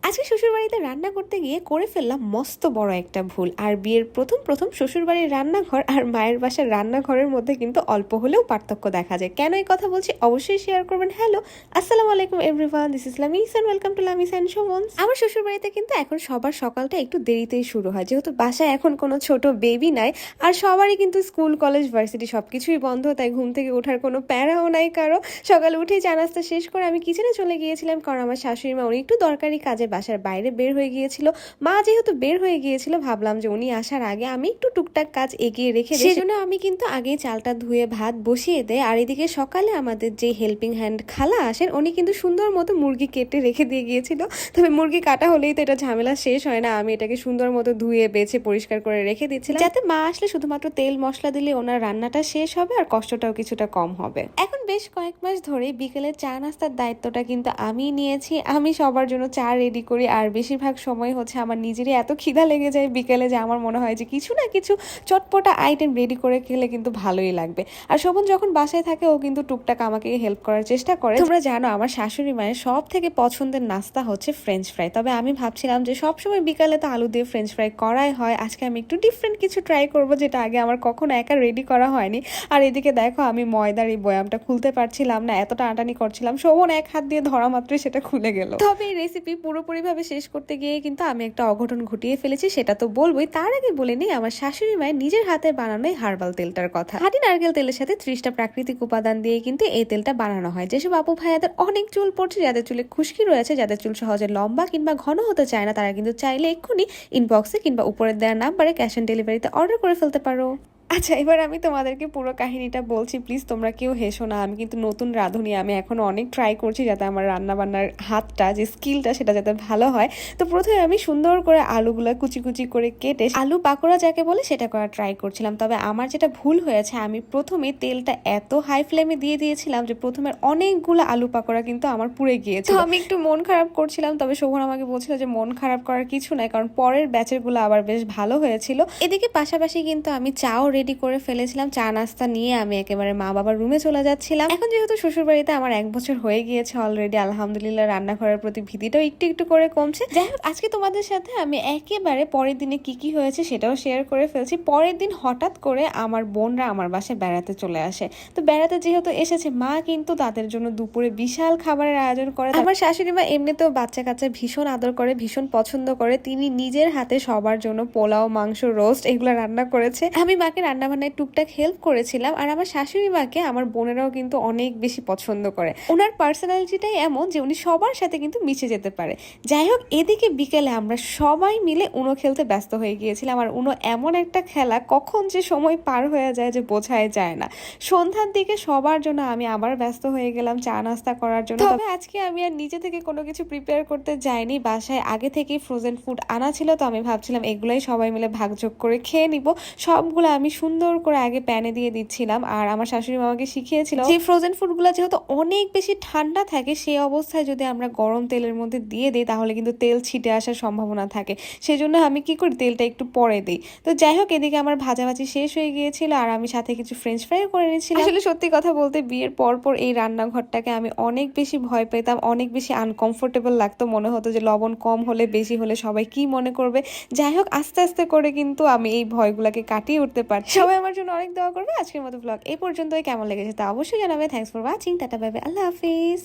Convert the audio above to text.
আজকে শ্বশুরবাড়িতে রান্না করতে গিয়ে করে ফেললাম মস্ত বড় একটা ভুল। আর বিয়ের প্রথম প্রথম শ্বশুরবাড়ির রান্নাঘর আর মায়ের বাসার রান্নাঘরের মধ্যে কিন্তু অল্প হলেও পার্থক্য দেখা যায়। কেন এই কথা বলছি অবশ্যই শেয়ার করবেন। হ্যালো, আসসালামু আলাইকুম everyone, this is Lamis and welcome to Lamis and Sumons. আমার শ্বশুরবাড়িতে কিন্তু এখন সবার সকালটা একটু দেরিতেই শুরু হয়, যেহেতু বাসায় এখন কোনো ছোট বেবি নাই আর সবারই কিন্তু স্কুল কলেজ ভার্সিটি সবকিছুই বন্ধ, তাই ঘুম থেকে ওঠার কোনো প্যারাও নাই কারো। সকালে উঠেই চা নাস্তা শেষ করে আমি কিচেনে চলে গিয়েছিলাম, কারণ আমার শাশুড়ি মা উনি একটু দরকারি কাজে বাসার বাইরে বের হয়ে গিয়েছিল। মা যেহেতু বের হয়ে গিয়েছিল, ভাবলাম যে উনি আসার আগে আমি একটু টুকটাক কাজ এগিয়ে রেখে দিই। সেজন্য আমি কিন্তু আগেই চালটা ধুয়ে ভাত বসিয়ে দেয়। আর এদিকে সকালে আমাদের যে হেল্পিং হ্যান্ড খালা আসেন, উনি কিন্তু সুন্দর মতো মুরগি কেটে রেখে দিয়ে গিয়েছিল। তবে মুরগি কাটা হলেই তো এটা ঝামেলা শেষ হয় না, আমি এটাকে সুন্দর মতো ধুয়ে বেছে পরিষ্কার করে রেখে দিচ্ছিলাম, যাতে মা আসলে শুধুমাত্র তেল মশলা দিলে ওনার রান্নাটা শেষ হবে আর কষ্টটাও কিছুটা কম হবে। এখন বেশ কয়েক মাস ধরে বিকেলে চা নাস্তার দায়িত্বটা কিন্তু আমি নিয়েছি। আমি সবার জন্য চা রেডি করি, আর বেশিরভাগ সময় হচ্ছে আমার নিজেরই এত খিদা লেগে যায় বিকেলে যে আমার মনে হয় যে কিছু না কিছু চটপটা আইটেম রেডি করে খেলে কিন্তু ভালোই লাগবে। আর শোভন যখন বাসায় থাকে ও কিন্তু টুকটাক আমাকে হেল্প করার চেষ্টা করে। তোমরা জানো আমার শাশুড়ি মায়ের সব থেকে পছন্দের নাস্তা হচ্ছে ফ্রেঞ্চ ফ্রাই। তবে আমি ভাবছিলাম যে সবসময় বিকালে তো আলু দিয়ে ফ্রেঞ্চ ফ্রাই করাই হয়, আজকে আমি একটু ডিফারেন্ট কিছু ট্রাই করবো, যেটা আগে আমার কখনো একা রেডি করা হয়নি। আর এদিকে দেখো আমি ময়দার এই বয়ামটা খুলতে পারছিলাম না, এতটা আটানি করছিলাম, শোভন এক হাত দিয়ে ধরা মাত্রই সেটা খুলে গেল। তবে এই রেসিপি পুরোপুরিভাবে শেষ করতে গিয়ে কিন্তু আমি একটা অঘটন ঘটিয়ে ফেলেছি, সেটা তো বলবোই। তার আগে বলে নেই আমার শাশুড়ি মায়ের নিজের হাতে বানানো এই হার্বাল তেলটার কথা। খাঁটি নারকেল তেলের সাথে 30টা প্রাকৃতিক উপাদান দিয়ে কিন্তু এই তেলটা বানানো হয়। যেসব আপু ভাইয়াদের অনেক চুল পড়ছে, যাদের চুলে খুশকি রয়েছে, যাদের চুল সহজে লম্বা কিংবা ঘন হতে চায় না, তারা কিন্তু চাইলে এক্ষুনি ইনবক্সে কিংবা উপরের দেওয়ার নাম্বারে ক্যাশ অন ডেলিভারিতে অর্ডার করে ফেলতে পারো। আচ্ছা, এবার আমি তোমাদেরকে পুরো কাহিনীটা বলছি, প্লিজ তোমরা কেউ হেসো না। আমি কিন্তু নতুন রাঁধুনি, আমি এখনো অনেক ট্রাই করছি যাতে আমার রান্না বান্নার হাতটা যে স্কিলটা সেটা যাতে ভালো হয়। তো প্রথমে আমি সুন্দর করে আলুগুলো কুচি কুচি করে কেটে আলু পাকোড়া যাকে বলে সেটা করা ট্রাই করছিলাম। তবে আমার যেটা ভুল হয়েছে, আমি প্রথমে তেলটা এত হাই ফ্লেমে দিয়ে দিয়েছিলাম যে প্রথমে অনেকগুলো আলু পাকোড়া কিন্তু আমার পুড়ে গিয়েছে। আমি একটু মন খারাপ করছিলাম, তবে শোভন আমাকে বলছিল যে মন খারাপ করার কিছু নাই, কারণ পরের ব্যাচের গুলো আবার বেশ ভালো হয়েছিল। এদিকে পাশাপাশি কিন্তু আমি চাও রেডি করে ফেলেছিলাম। চা নাস্তা নিয়ে আমি একেবারে মা বাবার রুমে চলে যাচ্ছিলাম। এখন যেহেতু শ্বশুর বাড়িতে আমার 1 বছর হয়ে গিয়েছে অলরেডি, আলহামদুলিল্লাহ রান্নাঘরের প্রতি ভীতিটাও একটু একটু করে কমছে। যাই হোক, আজকে তোমাদের সাথে আমি একেবারে পরের দিনে কি কি হয়েছে সেটাও শেয়ার করে ফেলছি। পরের দিন হঠাৎ করে আমার বোনরা আমার বাসায় বেড়াতে চলে আসে। তো বেড়াতে যেহেতু এসেছে, মা কিন্তু তাদের জন্য দুপুরে বিশাল খাবারের আয়োজন করে। আমার শাশুড়ি মা এমনিতেও বাচ্চা কাচ্চা ভীষণ আদর করে, ভীষণ পছন্দ করে। তিনি নিজের হাতে সবার জন্য পোলাও, মাংস, রোস্ট এগুলো রান্না করেছে। আমি মাকে রান্না বান্নায় টুকটাক হেল্প করেছিলাম। আর আমার শাশুড়ি মাকে আমার বোনেরাও কিন্তু অনেক বেশি পছন্দ করে। ওনার পার্সোনালিটিটাই এমন যে উনি সবার সাথে কিন্তু মিশে যেতে পারে। যাই হোক, এদিকে বিকেলে আমরা সবাই মিলে উনো খেলতে ব্যস্ত হয়ে গিয়েছিলাম। আর উনো এমন একটা খেলা, কখন যে সময় পার হয়ে যায় যে বোঝাই যায় না। সন্ধ্যার দিকে সবার জন্য আমি আবার ব্যস্ত হয়ে গেলাম চা নাস্তা করার জন্য। তবে আজকে আমি আর নিজে থেকে কোনো কিছু প্রিপেয়ার করতে যাইনি, বাসায় আগে থেকেই ফ্রোজেন ফুড আনা ছিল। তো আমি ভাবছিলাম এগুলোই সবাই মিলে ভাগযোগ করে খেয়ে নিব। সবগুলো আমি সুন্দর করে আগে প্যানে দিয়ে দিচ্ছিলাম। আর আমার শাশুড়ি মামাকে শিখিয়েছিল যে ফ্রোজেন ফুডগুলো যেহেতু অনেক বেশি ঠান্ডা থাকে, সেই অবস্থায় যদি আমরা গরম তেলের মধ্যে দিয়ে দিই তাহলে কিন্তু তেল ছিটে আসার সম্ভাবনা থাকে। সেজন্য আমি কি করি, তেলটা একটু পরে দিই। তো যাই হোক, এদিকে আমার ভাজাভাজি শেষ হয়ে গিয়েছিল আর আমি সাথে কিছু ফ্রেঞ্চ ফ্রাই করে নিয়েছিলাম। আসলে সত্যি কথা বলতে বিয়ের পর এই রান্নাঘরটাকে আমি অনেক বেশি ভয় পেতাম, অনেক বেশি আনকমফোর্টেবল লাগতো। মনে হতো যে লবণ কম হলে, বেশি হলে সবাই কি মনে করবে। যাই হোক, আস্তে আস্তে করে কিন্তু আমি এই ভয়গুলোকে কাটিয়ে উঠতে পারছি। সবাই আমার জন্য অনেক দোয়া করবে। আজকের মতো ব্লগ এই পর্যন্তই। কেমন লেগেছে তা অবশ্যই জানাবে। Thanks for watching. Tata, bye bye, Allah Hafiz.